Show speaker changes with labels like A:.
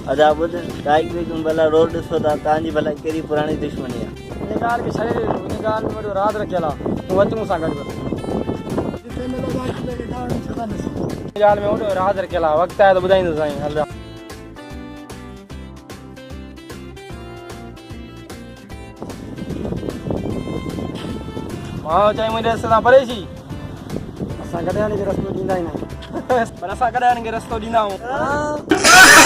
A: अदा बुध टाइग भी तुम भला रोड सोदा तांजी भला केरी पुरानी दुश्मनी है
B: ने गाल के छड़े ने गाल में वडो रात रखेला तो वच मुसा गड गाल में वडो रात रखेला वक्त है तो बुधाई साईं हल मां चाहे मुझे रस्ता परे छी असा गड्यानी के रस्तो दींदा ही ना पर असा गड्यानी के रस्तो दींदा हूं